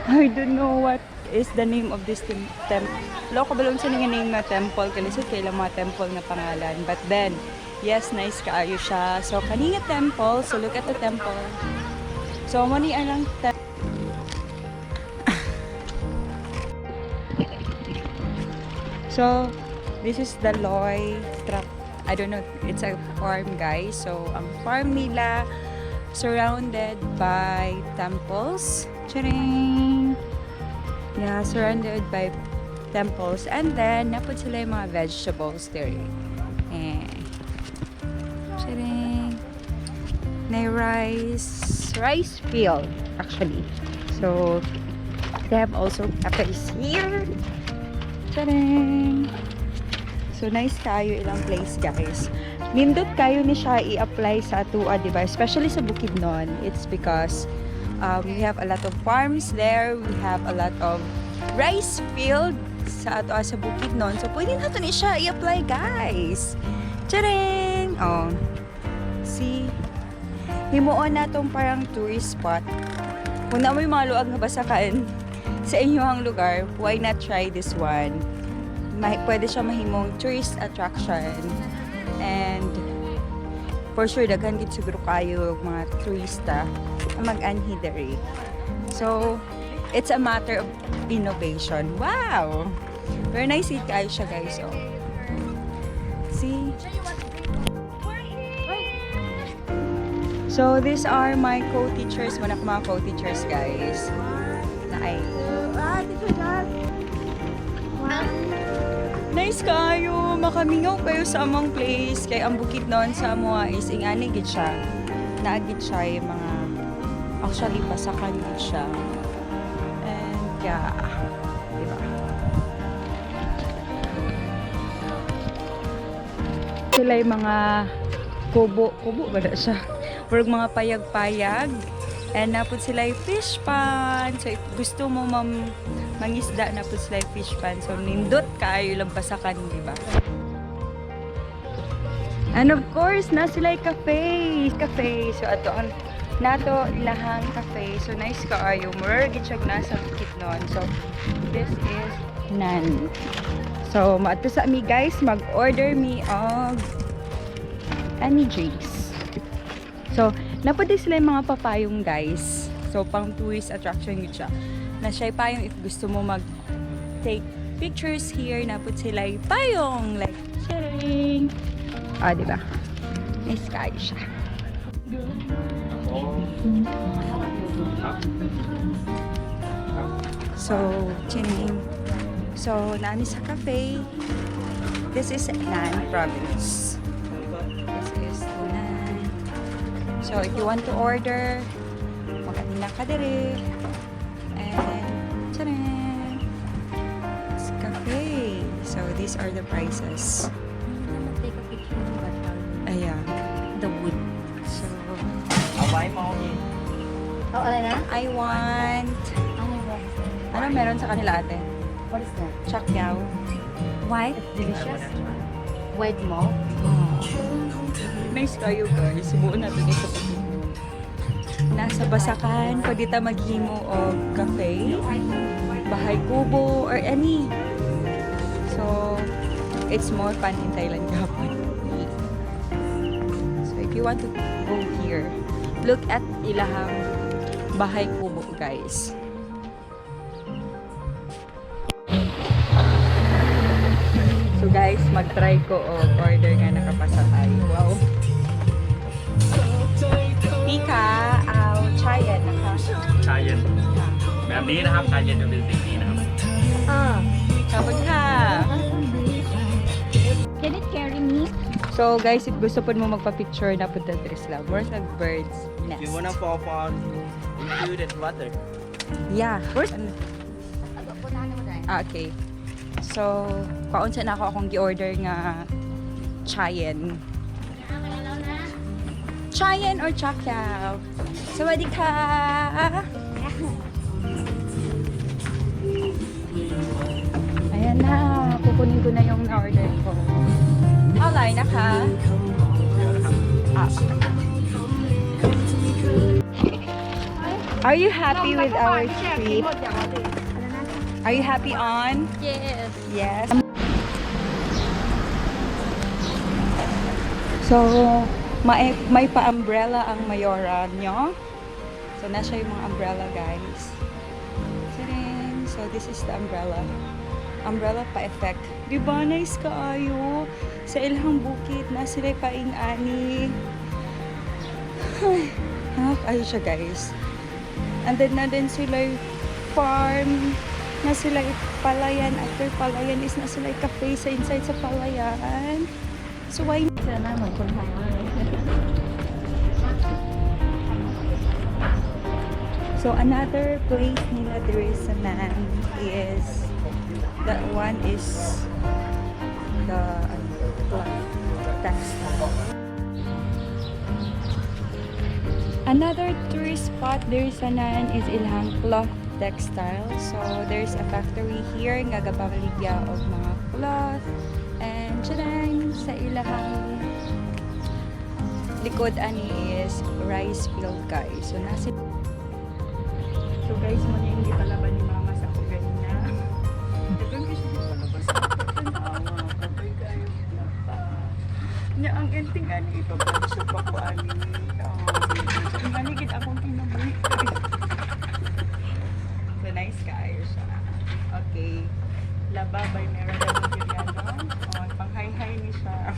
I don't know what is the name of this temple. Loko balon sa nga name na temple kalisod kay mga temple na pangalan. But then, yes, nice kaayo siya. So kaninga temple, so look at the temple. So mani alang So this is the Loy truck. I don't know, it's a farm guys. So ang farm nila surrounded by temples. Charing! Yeah, surrounded by temples. And then, napod sila yung mga vegetables there. Charing! Na rice field, actually. So, they have also cafes here. Charing! So, nice kayo ilang place, guys. Nindot kayo ni siya i-apply sa atua, diba? Especially sa Bukidnon. It's because we have a lot of farms there. We have a lot of rice field sa atua sa Bukidnon. So, pwede natin siya i-apply, guys. Tcharing! Oh. See? Himuon na itong parang tourist spot. Kung na may mga luag na basakan sa inyong lugar, why not try this one? Pwede siya mahimong tourist attraction. And for sure, daghan gid siguro kayo mga turista mag-anhi dere. So, it's a matter of innovation. Wow! Very nice it kayo siya, guys. Oh. See? So, these are my co-teachers. Mga co-teachers, guys. Na ay. Nice kayo, makamingaw kayo sa among place. Kay ang Bukidnon sa Amoa is ingani gid siya. Naagid siya yung mga actually pasakan gid siya. And yeah, diba? Sila yung mga kubo ba na siya? Or mga payag-payag. And napod sila yung fish pan. So if gusto mo mangisda na po sila yung fish pan. So nindot kayo lang pasakan, di ba? And of course, na sila yung cafe. So ato ang nato lahang cafe. So nice kaayo. Mura gid siya nasa Bukidnon. So this is Nan. So maato sa mi guys, mag-order me of any drinks. So napod sila yung mga papayong guys. So pang tourist attraction gid siya. Na siya payong if gusto mo mag-take pictures here, napod sila yung payong. Like, sharing. Ah, diba? Nice kayo siya. So, chining. So, nani sa cafe. This is Nan province. This is Nan. So, if you want to order, makatina ka dire. It's cafe. So these are the prices. Take a picture of that. Ayan. The wood. So I want ano meron sa kanila ate? What is that? Chakyaw. White? Delicious? White malt? Nice kayo guys. Subuan natin ito sa nasa Basakan, pwede ta maghimo o cafe, bahay kubo, or any. So, it's more fun in Thailand kapag. So, if you want to go here, look at ilahang bahay kubo, guys. So, guys, mag-try ko o order nga nakapasakay. Wow! Pika, chayen นะคะ ชาเย็นแบบนี้นะครับชาเย็นจะเป็นสีนี้นะครับ ขอบคุณค่ะ Can it carry me? So guys, if gusto po mo magpa-picture na punta dito sila. Where's the birds nest? You wanna fall on included water? Yeah. Where's Punahan mo tayo. okay. So, paunsa na ako akong gi-order nga chayen. Chayen or chakyaw? Sawadee ka! Ayan na. Kukunin ko na yung na-order ko. Alay na ka. Are you happy with our trip? Are you happy on? Yes. Yes. So, may pa-umbrella ang mayora nyo. So, nasa yung mga umbrella, guys. So, this is the umbrella. Umbrella pa effect. Diba, nice kaayo. Sa ilang bukit na sila paing-ani. Ayun siya, guys. And then na din sila farm. Na sila palayan. After palayan is na sila cafe sa inside sa palayan. So, why not? So, another place nila there is sa Nan is that one is the textile. Another tourist spot there is sa Nan is ilang cloth textile. So, there's a factory here nga gapaligya of mga cloth. And dyan sa ilang likod ani is rice field, guys. So, So guys, mo na yung ipalaban ni mama sa ako ganina. Ito yung siya ipalabas sa niya ang ending ani ipapansyo pa ko ani. Maligid akong kinabuhi. So nice kayo siya. Okay. Laba by Mera Ventureano. Pang hi-hi ni siya.